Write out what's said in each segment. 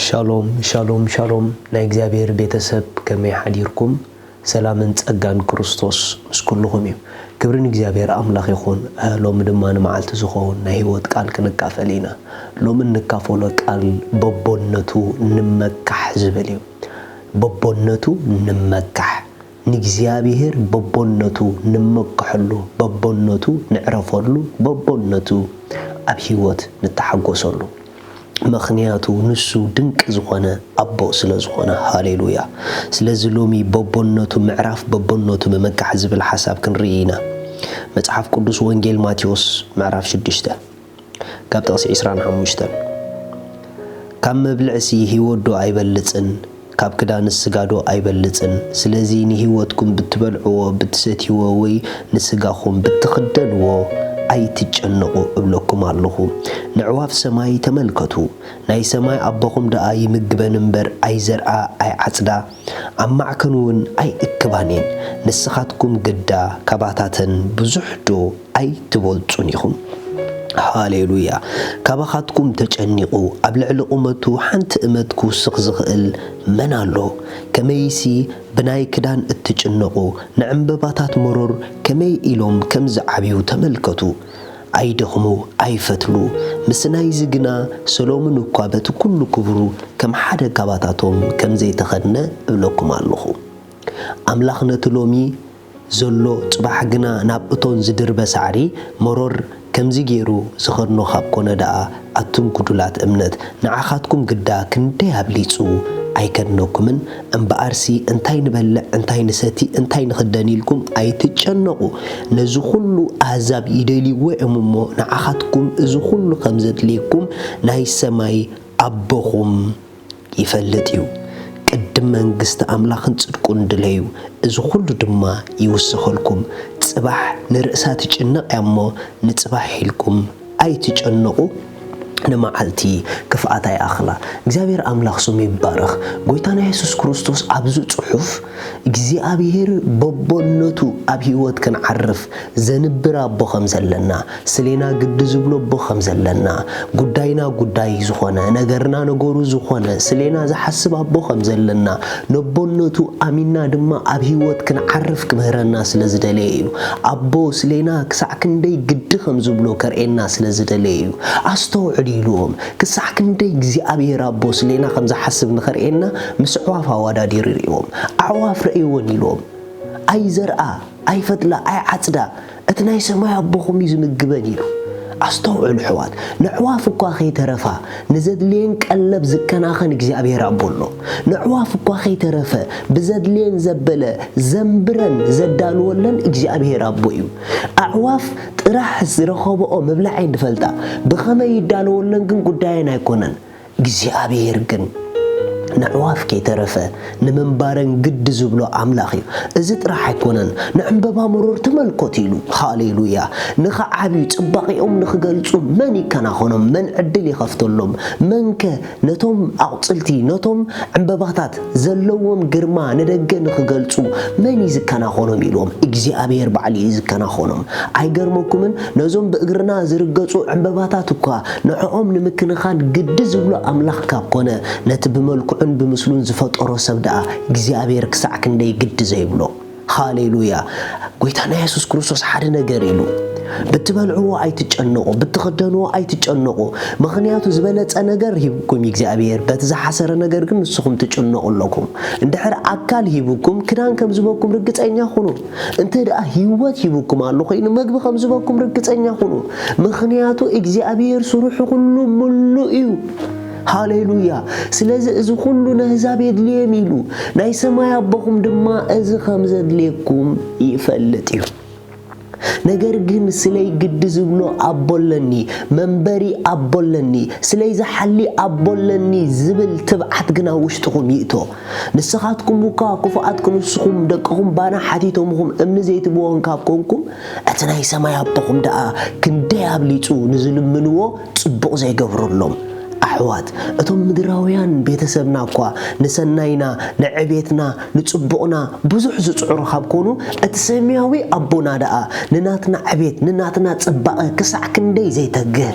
ሻሎም ሻሎም ሻሎም ናይ እግዚአብሔር ቤተሰብ ከመይ ሓዲርኩም ሰላምን ጸጋን ክርስቶስ ምስኩልኩም እዩ ክብርን እግዚአብሔር አምላኽ ይኹን ሎም ድማ ንመዓልቲ ዝኸውን ናይ ህይወት ቃል ክንካፈልና ሎም እንካፈሎ ቃል በቦነቱ ንመካሕ ዝብል እዩ በቦነቱ ንመካሕ ንእግዚአብሔር በቦነቱ ንመካሕሉ በቦነቱ ንዕረፈሉ በቦነቱ ኣብ ህይወት ንተሐጎሰሉ ምኽንያቱ ንሱ ድንቅ ዝኾነ አቦ ስለዝኾነ ሃሌሉያ ስለዚህ ሎሚ በቦነቱ ምዕራፍ በቦነቱ መመካሕ ዝብል ሐሳብ ክንርኢና መጽሐፍ ቅዱስ ወንጌል ማቴዎስ ምዕራፍ 6 ካብ ጥቕሲ 25 ካብ መብልዕሲ ህይወት አይበልጽን ካብ ክዳን ስጋዶ አይበልጽን ስለዚህ ንህይወትኩም ብትበልዕዎ ብትሰትይዎ ወይ ንስጋኹም ብትخدንዎ አይትጨነቁ እብለኩም አለሁ ንዕዋፍ ሰማይ ተመልከቱ ናይ ሰማይ አቦኹም ደአ ይምግበን እምበር አይዘርአ አይዓጽዳ አማዕከኑን አይእክባኔን ንስኻትኩም ግዳ ከባታተን ብዙሕዶ አይትበልጹን ይኹም ሃሌሉያ ካባኻትኩም ተጨኒቁ ኣብ ልዕሊ ቁመቱ ሓንቲ እመትኩ ስኽ ዝኽእል መን ኣሎ ከመይሲ ብናይ ክዳን እትጭነቁ ንዕምበባታት መሮር ከመይ ኢሎም ከም ዝዓብዩ ተመልከቱ አይደኽሙ አይፈትሉ ምስናይ ዝግና ሰሎሞን እኳ በቲ ኩሉ ክብሩ ከም ሓደ ካባታቶም ከም ዘይተኸድነ እብለኩም ኣለኹ አምላኽነቱ ሎሚ ዘሎ ጽባሕ ግና ናብ እቶን ዝድርበ ሳዕሪ መሮር ከምዚ ገይሩ ዝኸድኖ ካብ ኮነ ደአ ኣቱም ጉዱላት እምነት ንዓኻትኩም ግዳ ክንደይ ኣብሊጹ አይከድነኩምን እምበኣርሲ እንታይ ንበልዕ እንታይ ንሰቲ እንታይ ንኽደን ኢልኩም አይትጨነቁ ነዚ ኩሉ ኣሕዛብ ይደልይዎ እሞ ንዓኻትኩም እዚ ኩሉ ከም ዘድልየኩም ናይ ሰማይ አቦኹም ይፈልጥ እዩ ቅድም መንግስቲ አምላኽን ጽድቁን ድለዩ እዚ ኩሉ ድማ ይውሰኸልኩም ጽባሕ ንርእሳ ትጭነቕ ያሞ ንጽባሕ ኢልኩም አይትጨነቁ ንመዓልቲ ክፍአታይ አኽላ እግዚአብሔር አምላኽ ስሙ ይባረኽ ጎይታና ኢየሱስ ክርስቶስ ኣብዚ ጽሑፍ እግዚአብሔር በቦነቱ ኣብ ህይወት ክንዓርፍ ዘንብር አቦ ከም ዘለና ስለና ግድ ዝብሎ አቦ ከም ዘለና ጉዳይና ጉዳይ ዝኾነ ነገርና ነገሩ ዝኾነ ስለና ዝሐስብ አቦ ከም ዘለና ነቦነቱ አሚና ድማ ኣብ ህይወት ክንዓርፍ ክምህረና ስለዝደለየ እዩ አቦ ስለና ክሳዕ ክንደይ ግድ ከም ዝብሎ ከርኤና ስለዝደለየ እዩ አስተውዕሉ ኢሎም ክሳዕ ክንደይ እግዚአብሔር አቦ ስለና ከም ዝሐስብ ንኸርኤና ምስ ዕዋፍ ኣዋዳዲሩ ይሪኦም ኣዕዋፍ ረእይዎን ኢሎም አይዘርአ አይፈትላ አይዓጽዳ እቲ ናይ ሰማይ አቦኹም ዝምግበን ኢሉ አስተውዕሉ ሕዋት ንዕዋፍ እኳ ኸይተረፋ ንዘድልየን ቀለብ ዝከናኸን እግዚአብሔር አቦሎ ንዕዋፍ እኳ ኸይተረፈ ብዘድልየን ዘበለ ዘንብረን ዘዳልወለን እግዚአብሔር አቦ እዩ ኣዕዋፍ ጥራሕ ዝረኸብኦ መብላዕይ ንፈልጣ ብኸመይ ይዳልወለን ግን ጉዳይን አይኮነን እግዚአብሔር ግን ንዕዋፍ ከይተረፈ ንምንባረን ግድ ዝብሎ አምላኽ እዩ እዚ ጥራሕ አይኮነን ንዕምበባ መሮር ተመልከቱ ኢሉ ሃሌሉያ ንኸዓብዩ ጽባቂኦም ንኽገልጹ መን ይከናኸኖም መን ዕድል ይኸፍተሎም መንከ ነቶም ኣቕጽልቲ ነቶም ዕምበባታት ዘለዎም ግርማ ንደገ ንኽገልጹ መን ይዝከናኸኖም ኢሎም እግዚአብሔር ባዕሉ ይዝከናኸኖም አይገርመኩምን ነዞም ብእግርና ዝርገጹ ዕምበባታት እኳ ንዕኦም ንምክንኻን ግድ ዝብሎ አምላኽ ካብ ኮነ ነቲ ብመልኩ بمسلون زفطرو سبدا እግዚአብሔር ክሳዕ ክንደይ ግድ ዘይብሎ ሃሌሉያ ጎይታና ኢየሱስ ክርስቶስ ሓደ ነገር ኢሉ ብትበልዕዎ አይትጨነቁ ብትخدنዎ አይትጨነቁ ምክንያቱ ዝበለጸ ነገር ሂብኩም እግዚአብሔር በተዛሐሰረ ነገር ግን ንስኹም ትጨነቁለኩም እንደሕር አካል ሂብኩም ክዳን ከም ዝበኩም ርግጸኛ ሁኑ እንተ ደአ ህይወት ሂብኩም አሉ ኮይኑ መግብ ከም ዝበኩም ርግጸኛ ሁኑ ምክንያቱ እግዚአብሔር ስሩሕ ሁሉ ሙሉ እዩ هاليلويا سلازي إذا كله نهزاب يدليم إلو ناي سما يابخم دما إذا خمزة ليكم يفلتيو ነገር ግን ስለይ ግድ ዝብሎ አቦለኒ መንበሪ አቦለኒ ስለይ ዝሐሊ አቦለኒ ዝብል ትብዓት ግና ውሽጥኩም ይእቶ ንስኻትኩም ሙካ ኩፋአትኩም ንስኹም ደቅኹም ባና ሓቲቶምኹም እምኒ ዘይትብዎን ካብ ኮንኩም አትናይ ሰማይ አቦኹም ደኣ ክንደይ አብሊጹ ንዝልምንዎ ጽቡቕ ዘይገብሩሎም أحوات أتوم مدراويان بيتسبنا قا نسناينا نعبيتنا نصبقنا بزح زعر خابكونو أتسمياوي أبونا دا نناتنا عبيت نناتنا تصبق كسع كندي زي تجه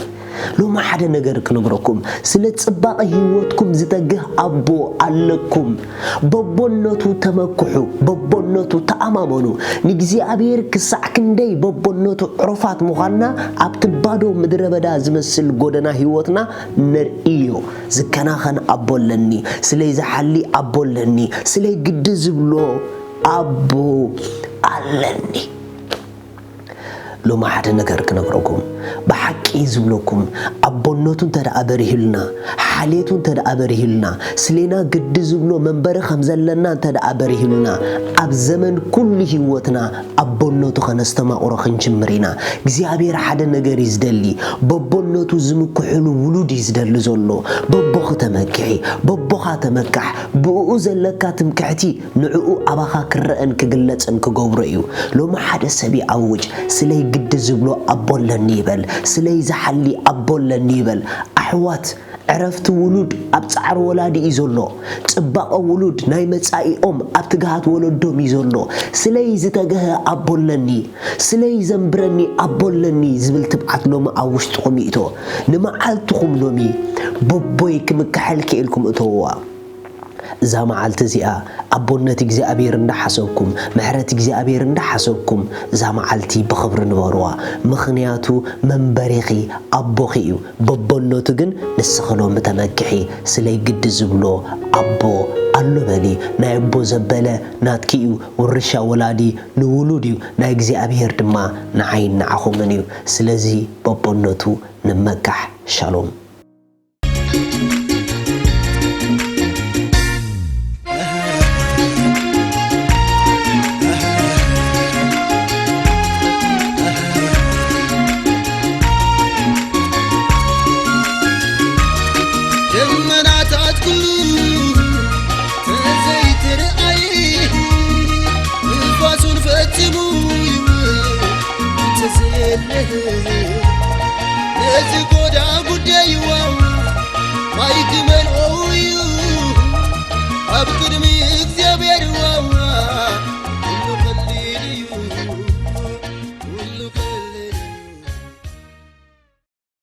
لو ما حدا نجر كنبركم سلت صباق هيوتكم زتجه أبو علكم ببنتو تمكحو ببنتو تأمامنو نجزي أبير كسع كندي ببنتو عرفات مغنى أبتبادو مدربدا زمسل جودنا هيوتنا نرئيو زكنا خن أبولني سلي زحلي أبولني سلي قد زبلو أبو علني لو ما حدا نجر كنبركم بحكي زبلكم أبونتون ترى أبرهلنا حاليتون ترى أبرهلنا سلينا قد زبلو منبر خمزلنا ترى أبرهلنا أب زمن كل هوتنا أبونتو خنستما أورخن جمرينا جزيابير حدا نجر يزدلي ببونتو زمكو حلو ولود يزدل زلو ببخ تمكحي ببخ تمكح بؤزلك تمكحتي نعو أباخا كرأن كجلت أن كجوريو لو ما حدا سبي عوج سلي قد زبلو أبولني بل سلي زحلي أبولني بل أحوات عرفت ولود أبتعر ولادي يزولو تبقى ولود نايمت أي أبتقهات ولودهم يزولو سلي زتقه أبولني سلي زنبرني أبولني زبل تبعت لهم أوشتكم إيتو نما عالتكم لومي ببويك مكحلك إلكم إتوا زام عالت زيا أبونة تجزي أبير ندحسوكم محرة تجزي أبير ندحسوكم زام عالتي بخبر نبروا مخنياتو من بريخي أبوخيو ببونة تجن نسخلو متمكحي سلي قد زبلو أبو قالو بني نايبو زبالة ناتكيو ورشا ولادي نولوديو نايجزي أبير دما نعين نعخو منيو سلزي ببونة نمكح شالوم